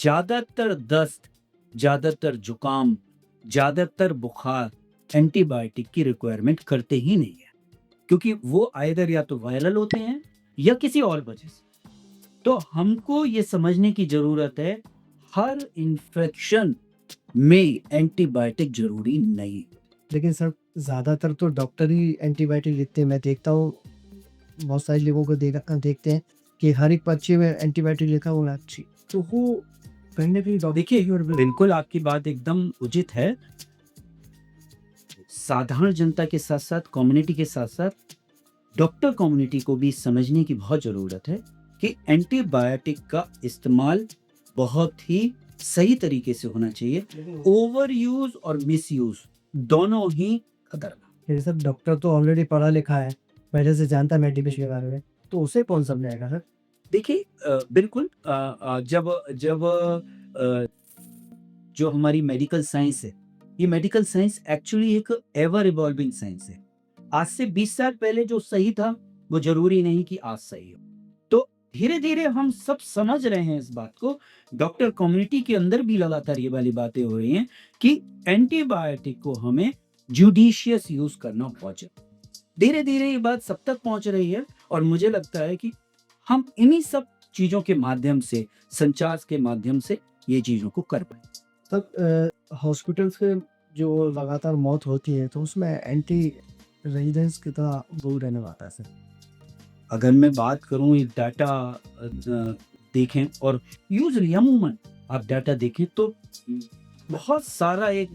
ज्यादातर दस्त, ज्यादातर जुकाम, ज्यादातर बुखार एंटीबायोटिक की रिक्वायरमेंट करते ही नहीं है, क्योंकि वो आइदर या तो वायरल होते हैं या किसी और वजह से। तो हमको ये समझने की जरूरत है, हर इन्फेक्शन में एंटीबायोटिक जरूरी नहीं। लेकिन सर ज़्यादातर तो डॉक्टर ही एंटीबायोटिक लिखते हैं। मैं देखता हूँ बहुत सारे लोगों को देखते हैं कि हर एक पर्चे में एंटीबायोटिक लिखा हुआ है अच्छी, तो वो कहीं न कहीं डॉक्टर देखिए, की और बिल्कुल आपकी बात एकदम उचित है। साधारण जनता के साथ-साथ, कम्युनिटी के साथ-साथ डॉक्टर कम्युनिटी को भी समझने की बहुत ज़रूरत है कि एंटीबायोटिक का इस्तेमाल बहुत ही सही तरीके से होना चाहिए। ओवर यूज़ और मिसयूज़ दोनों ही खतरनाक। ये सब डॉक्टर तो ऑलरेडी पढ़ा लिखा है, पहले से जानता है मेडिसिन के बारे में, तो उसे कौन समझाएगा सर? देखिए, बिल्कुल, जब जब जो हमारी मेडिकल साइंस है, ये मेडिकल साइंस एक्चुअली एक एवर इवॉल्विंग साइंस है। आज से 20 साल पहले जो सही था, वो ज़रूरी नहीं कि आज सही हो। तो धीरे-धीरे हम सब समझ रहे हैं इस बात को। डॉक्टर कम्युनिटी के अंदर भी लगातार ये वाली बातें हो रही हैं कि एंटीबायोटिक को हमें जुडिशियस यूज़ करना बहुत ज़रूरी है। धीरे-धीरे ये बात सब तक पहुँच रही है और मुझे लगता है कि हम इन्हीं सब चीज़ों के माध्यम से, संचार के माध्यम से ये चीज़ों को कर पाएँ। तब हॉस्पिटल्स के जो लगातार मौत होती है, तो उसमें एंटी रेजिडेंस कितना रोल रहने वाला है सर? अगर मैं बात करूँ, एक डाटा देखें और यूजुअली अमूमन आप डाटा देखें तो बहुत सारा एक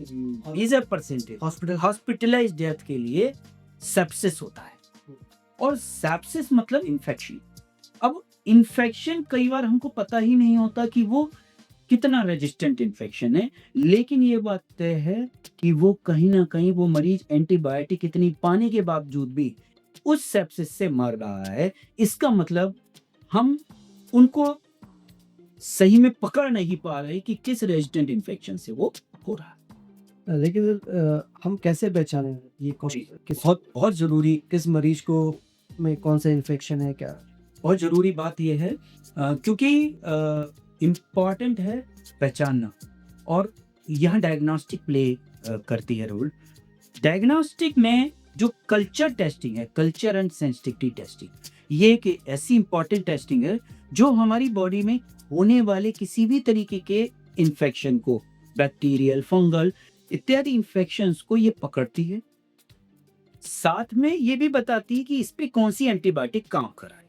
मेजर परसेंटेज हॉस्पिटलाइज्ड डेथ के लिए सेप्सिस होता है। और सेप्सिस मतलब इन्फेक्शन। अब इन्फेक्शन कई बार हमको पता ही नहीं होता कि वो कितना रेजिस्टेंट इन्फेक्शन है, लेकिन ये बात तय है कि वो कहीं न कहीं वो मरीज एंटीबायोटिक इतनी पाने के बावजूद भी उस सेप्सिस से मर रहा है। इसका मतलब हम उनको सही में पकड़ नहीं पा रहे कि किस रेजिस्टेंट इन्फेक्शन से वो हो रहा है। लेकिन हम कैसे पहचानें ये कौन जी, किस बहुत बहुत ज़रूरी किस मरीज को में कौन-सा इन्फेक्शन है क्या? बहुत ज़रूरी बात ये है, क्योंकि इम्पॉर्टेंट है पहचानना, और यह डायग्नोस्टिक प्ले करती है रोल। डायग्नोस्टिक में जो कल्चर टेस्टिंग है, कल्चर एंड सेंसिटिविटी टेस्टिंग, ये एक ऐसी इम्पॉर्टेंट टेस्टिंग है जो हमारी बॉडी में होने वाले किसी भी तरीके के इन्फेक्शन को, बैक्टीरियल, फंगल इत्यादि इन्फेक्शंस को ये पकड़ती है। साथ में ये भी बताती है कि इस पे कौन सी एंटीबायोटिक काम कर रहा है।